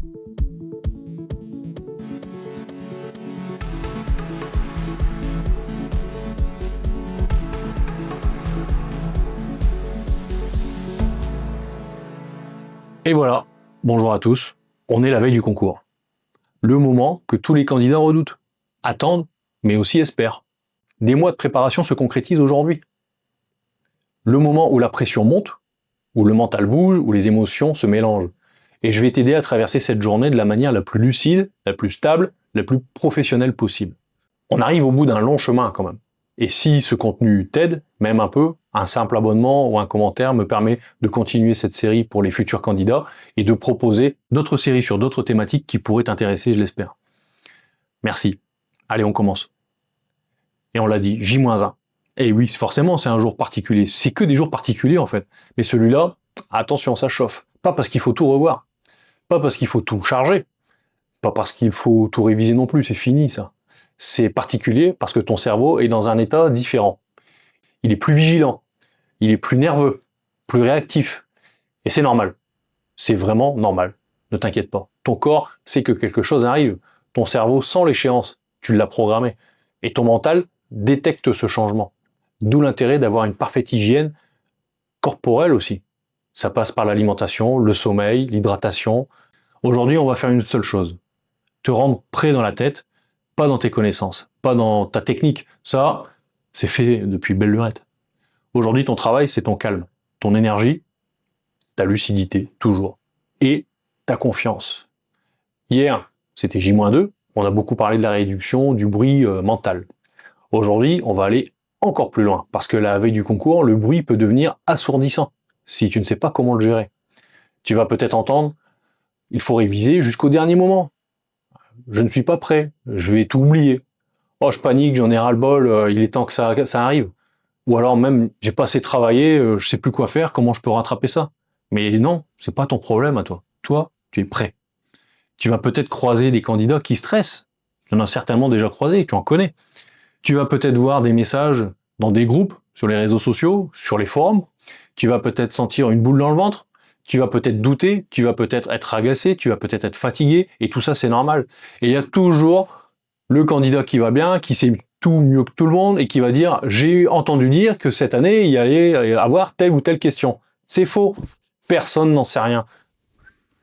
Et voilà, bonjour à tous, on est la veille du concours. Le moment que tous les candidats redoutent, attendent, mais aussi espèrent. Des mois de préparation se concrétisent aujourd'hui. Le moment où la pression monte, où le mental bouge, où les émotions se mélangent. Et je vais t'aider à traverser cette journée de la manière la plus lucide, la plus stable, la plus professionnelle possible. On arrive au bout d'un long chemin quand même. Et si ce contenu t'aide, même un peu, un simple abonnement ou un commentaire me permet de continuer cette série pour les futurs candidats et de proposer d'autres séries sur d'autres thématiques qui pourraient t'intéresser, je l'espère. Merci. Allez, on commence. Et on l'a dit, J-1. Et oui, forcément, c'est un jour particulier. C'est que des jours particuliers, en fait. Mais celui-là, attention, ça chauffe. Pas parce qu'il faut tout revoir. Pas parce qu'il faut tout charger. Pas parce qu'il faut tout réviser non plus. C'est fini, ça. C'est particulier parce que ton cerveau est dans un état différent. Il est plus vigilant. Il est plus nerveux. Plus réactif. Et c'est normal. C'est vraiment normal. Ne t'inquiète pas. Ton corps sait que quelque chose arrive. Ton cerveau sent l'échéance. Tu l'as programmé. Et ton mental détecte ce changement. D'où l'intérêt d'avoir une parfaite hygiène corporelle aussi. Ça passe par l'alimentation, le sommeil, l'hydratation. Aujourd'hui, on va faire une seule chose. Te rendre prêt dans la tête, pas dans tes connaissances, pas dans ta technique. Ça, c'est fait depuis belle lurette. Aujourd'hui, ton travail, c'est ton calme, ton énergie, ta lucidité, toujours. Et ta confiance. Hier, c'était J-2. On a beaucoup parlé de la réduction du bruit mental. Aujourd'hui, on va aller encore plus loin, parce que la veille du concours, le bruit peut devenir assourdissant, si tu ne sais pas comment le gérer. Tu vas peut-être entendre, il faut réviser jusqu'au dernier moment. Je ne suis pas prêt, je vais tout oublier. Oh, je panique, j'en ai ras-le-bol, il est temps que ça arrive. Ou alors même, j'ai pas assez travaillé, je sais plus quoi faire, comment je peux rattraper ça? Mais non, c'est pas ton problème à toi. Toi, tu es prêt. Tu vas peut-être croiser des candidats qui stressent. Tu en as certainement déjà croisé, tu en connais. Tu vas peut-être voir des messages dans des groupes, sur les réseaux sociaux, sur les forums. Tu vas peut-être sentir une boule dans le ventre. Tu vas peut-être douter. Tu vas peut-être être agacé. Tu vas peut-être être fatigué. Et tout ça, c'est normal. Et il y a toujours le candidat qui va bien, qui sait tout mieux que tout le monde et qui va dire « J'ai entendu dire que cette année, il y allait avoir telle ou telle question. » C'est faux. Personne n'en sait rien.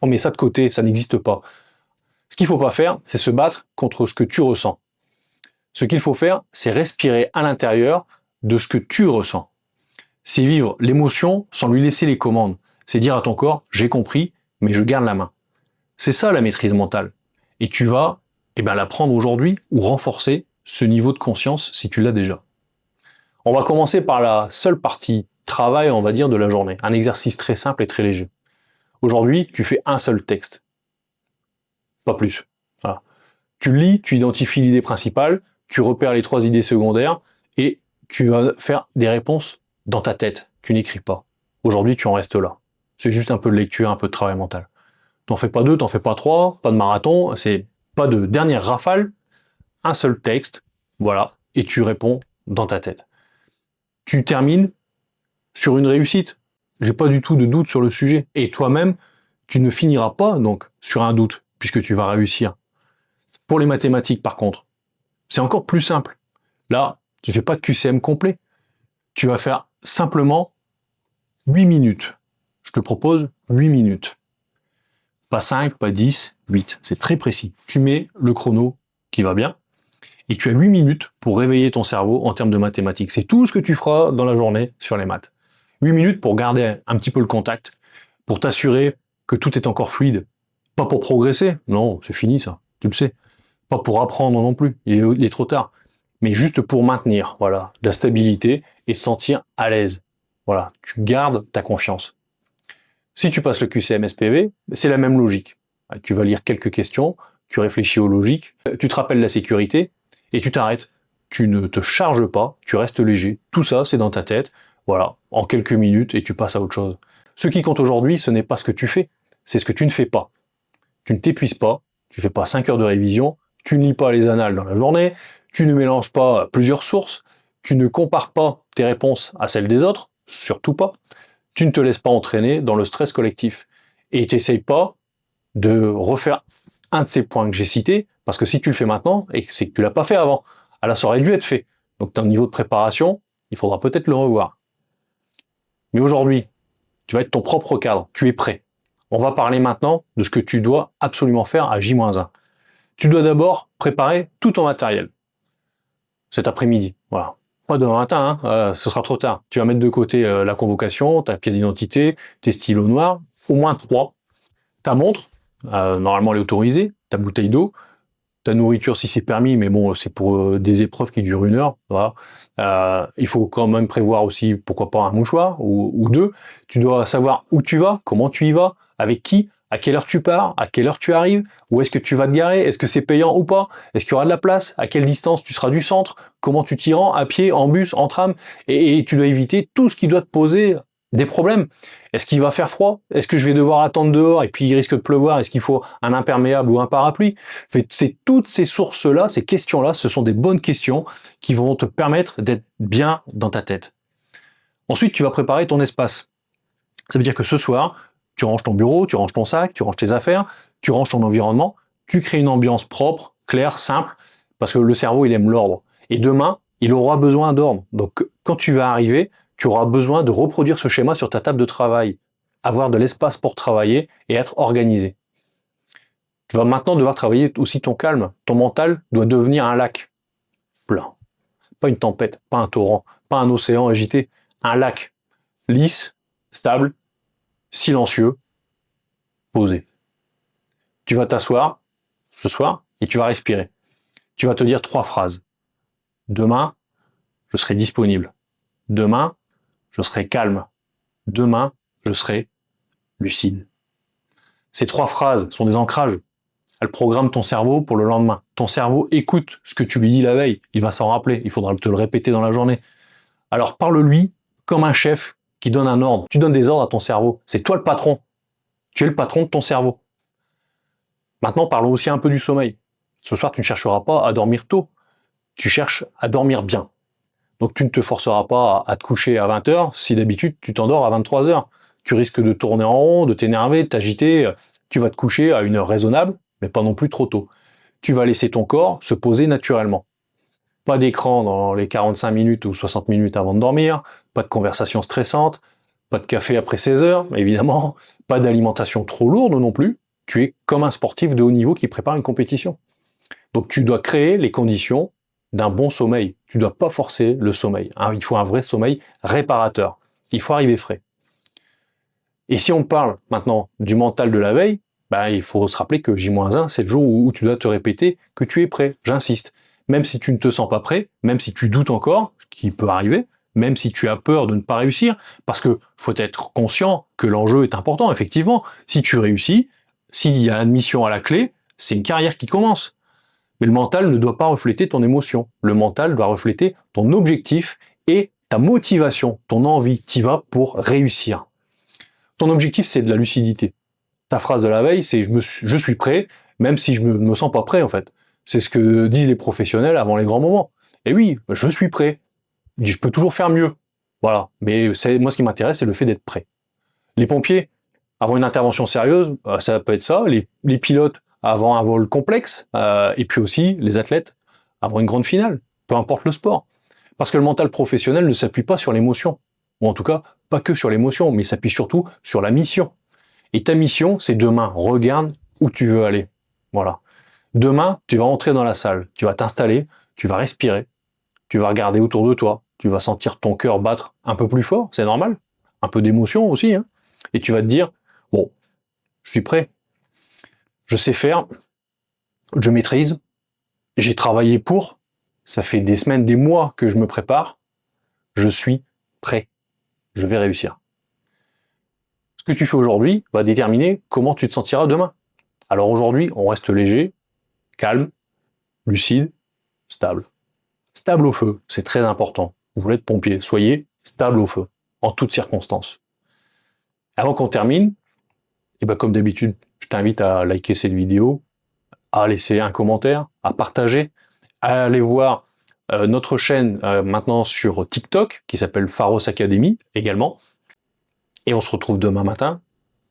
On met ça de côté. Ça n'existe pas. Ce qu'il ne faut pas faire, c'est se battre contre ce que tu ressens. Ce qu'il faut faire, c'est respirer à l'intérieur de ce que tu ressens. C'est vivre l'émotion sans lui laisser les commandes. C'est dire à ton corps, j'ai compris, mais je garde la main. C'est ça la maîtrise mentale. Et tu vas la prendre aujourd'hui ou renforcer ce niveau de conscience si tu l'as déjà. On va commencer par la seule partie travail, on va dire, de la journée. Un exercice très simple et très léger. Aujourd'hui, tu fais un seul texte. Pas plus. Voilà. Tu lis, tu identifies l'idée principale, tu repères les 3 idées secondaires et tu vas faire des réponses dans ta tête. Tu n'écris pas. Aujourd'hui, tu en restes là. C'est juste un peu de lecture, un peu de travail mental. T'en fais pas 2, t'en fais pas 3, pas de marathon, c'est pas de dernière rafale, un seul texte, voilà, et tu réponds dans ta tête. Tu termines sur une réussite. J'ai pas du tout de doute sur le sujet. Et toi-même, tu ne finiras pas donc sur un doute, puisque tu vas réussir. Pour les mathématiques, par contre, c'est encore plus simple. Là, tu ne fais pas de QCM complet. Tu vas faire simplement 8 minutes. Je te propose 8 minutes. Pas 5, pas 10, 8. C'est très précis. Tu mets le chrono qui va bien et tu as 8 minutes pour réveiller ton cerveau en termes de mathématiques. C'est tout ce que tu feras dans la journée sur les maths. 8 minutes pour garder un petit peu le contact, pour t'assurer que tout est encore fluide. Pas pour progresser, non, c'est fini ça, tu le sais. Pas pour apprendre non plus, il est trop tard. Mais juste pour maintenir, voilà, de la stabilité et se sentir à l'aise. Voilà, tu gardes ta confiance. Si tu passes le QCM SPV, c'est la même logique. Tu vas lire quelques questions, tu réfléchis aux logiques, tu te rappelles la sécurité et tu t'arrêtes. Tu ne te charges pas, tu restes léger. Tout ça, c'est dans ta tête. Voilà, en quelques minutes et tu passes à autre chose. Ce qui compte aujourd'hui, ce n'est pas ce que tu fais, c'est ce que tu ne fais pas. Tu ne t'épuises pas, tu fais pas 5 heures de révision, tu ne lis pas les annales dans la journée, tu ne mélanges pas plusieurs sources, tu ne compares pas tes réponses à celles des autres, surtout pas. Tu ne te laisses pas entraîner dans le stress collectif. Et tu n'essayes pas de refaire un de ces points que j'ai cités, parce que si tu le fais maintenant, et c'est que tu l'as pas fait avant, alors ça aurait dû être fait. Donc ton niveau de préparation, il faudra peut-être le revoir. Mais aujourd'hui, tu vas être ton propre cadre, tu es prêt. On va parler maintenant de ce que tu dois absolument faire à J-1. Tu dois d'abord préparer tout ton matériel. Cet après-midi, voilà. Pas demain matin, ce sera trop tard. Tu vas mettre de côté la convocation, ta pièce d'identité, tes stylos noirs, au moins 3, ta montre, normalement elle est autorisée, ta bouteille d'eau, ta nourriture si c'est permis, mais bon, c'est pour des épreuves qui durent 1 heure. Voilà. Il faut quand même prévoir aussi, pourquoi pas, un mouchoir ou 2. Tu dois savoir où tu vas, comment tu y vas, avec qui, à quelle heure tu pars, à quelle heure tu arrives, où est-ce que tu vas te garer, est-ce que c'est payant ou pas, est-ce qu'il y aura de la place, à quelle distance tu seras du centre, comment tu t'y rends, à pied, en bus, en tram, et tu dois éviter tout ce qui doit te poser des problèmes. Est-ce qu'il va faire froid? Est-ce que je vais devoir attendre dehors et puis il risque de pleuvoir? Est-ce qu'il faut un imperméable ou un parapluie? C'est toutes ces sources-là, ces questions-là, ce sont des bonnes questions qui vont te permettre d'être bien dans ta tête. Ensuite, tu vas préparer ton espace. Ça veut dire que ce soir, tu ranges ton bureau, tu ranges ton sac, tu ranges tes affaires, tu ranges ton environnement, tu crées une ambiance propre, claire, simple, parce que le cerveau, il aime l'ordre. Et demain, il aura besoin d'ordre. Donc, quand tu vas arriver, tu auras besoin de reproduire ce schéma sur ta table de travail, avoir de l'espace pour travailler et être organisé. Tu vas maintenant devoir travailler aussi ton calme. Ton mental doit devenir un lac plein. Pas une tempête, pas un torrent, pas un océan agité. Un lac lisse, stable, silencieux, posé. Tu vas t'asseoir ce soir et tu vas respirer. Tu vas te dire 3 phrases. Demain, je serai disponible. Demain, je serai calme. Demain, je serai lucide. Ces 3 phrases sont des ancrages. Elles programment ton cerveau pour le lendemain. Ton cerveau écoute ce que tu lui dis la veille. Il va s'en rappeler. Il faudra te le répéter dans la journée. Alors parle-lui comme un chef qui donne un ordre. Tu donnes des ordres à ton cerveau. C'est toi le patron. Tu es le patron de ton cerveau. Maintenant, parlons aussi un peu du sommeil. Ce soir, tu ne chercheras pas à dormir tôt. Tu cherches à dormir bien. Donc tu ne te forceras pas à te coucher à 20h si d'habitude tu t'endors à 23h. Tu risques de tourner en rond, de t'énerver, de t'agiter. Tu vas te coucher à une heure raisonnable, mais pas non plus trop tôt. Tu vas laisser ton corps se poser naturellement. Pas d'écran dans les 45 minutes ou 60 minutes avant de dormir, pas de conversation stressante, pas de café après 16 heures, évidemment, pas d'alimentation trop lourde non plus. Tu es comme un sportif de haut niveau qui prépare une compétition. Donc tu dois créer les conditions d'un bon sommeil. Tu ne dois pas forcer le sommeil. Il faut un vrai sommeil réparateur. Il faut arriver frais. Et si on parle maintenant du mental de la veille, il faut se rappeler que J-1, c'est le jour où tu dois te répéter que tu es prêt. J'insiste. Même si tu ne te sens pas prêt, même si tu doutes encore, ce qui peut arriver, même si tu as peur de ne pas réussir, parce que faut être conscient que l'enjeu est important, effectivement. Si tu réussis, s'il y a admission à la clé, c'est une carrière qui commence. Mais le mental ne doit pas refléter ton émotion. Le mental doit refléter ton objectif et ta motivation, ton envie. Tu y vas pour réussir. Ton objectif, c'est de la lucidité. Ta phrase de la veille, c'est je suis prêt, même si je me sens pas prêt, en fait. C'est ce que disent les professionnels avant les grands moments. Et oui, je suis prêt. Je peux toujours faire mieux. Voilà. Mais moi, ce qui m'intéresse, c'est le fait d'être prêt. Les pompiers, avant une intervention sérieuse, ça peut être ça. Les pilotes, avant un vol complexe. Et puis aussi, les athlètes, avant une grande finale. Peu importe le sport. Parce que le mental professionnel ne s'appuie pas sur l'émotion. Ou en tout cas, pas que sur l'émotion, mais il s'appuie surtout sur la mission. Et ta mission, c'est demain. Regarde où tu veux aller. Voilà. Demain, tu vas entrer dans la salle, tu vas t'installer, tu vas respirer, tu vas regarder autour de toi, tu vas sentir ton cœur battre un peu plus fort, c'est normal, un peu d'émotion aussi, hein, et tu vas te dire, bon, je suis prêt, je sais faire, je maîtrise, j'ai travaillé pour, ça fait des semaines, des mois que je me prépare, je suis prêt, je vais réussir. Ce que tu fais aujourd'hui va déterminer comment tu te sentiras demain. Alors aujourd'hui, on reste léger, calme, lucide, stable. Stable au feu, c'est très important. Vous voulez être pompier, soyez stable au feu, en toutes circonstances. Avant qu'on termine, comme d'habitude, je t'invite à liker cette vidéo, à laisser un commentaire, à partager, à aller voir notre chaîne maintenant sur TikTok, qui s'appelle Pharos Academy également. Et on se retrouve demain matin,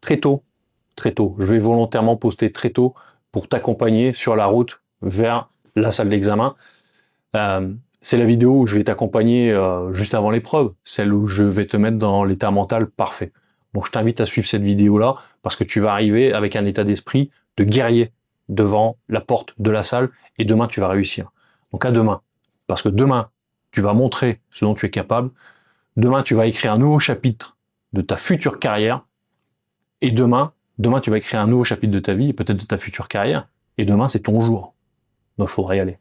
très tôt. très tôt. Je vais volontairement poster très tôt pour t'accompagner sur la route vers la salle d'examen. C'est la vidéo où je vais t'accompagner juste avant l'épreuve, celle où je vais te mettre dans l'état mental parfait. Donc je t'invite à suivre cette vidéo-là parce que tu vas arriver avec un état d'esprit de guerrier devant la porte de la salle et demain tu vas réussir. Donc à demain. Parce que demain, tu vas montrer ce dont tu es capable. Demain, tu vas écrire un nouveau chapitre de ta future carrière. Et demain, tu vas écrire un nouveau chapitre de ta vie et peut-être de ta future carrière. Et demain, c'est ton jour. Donc il faudra y aller.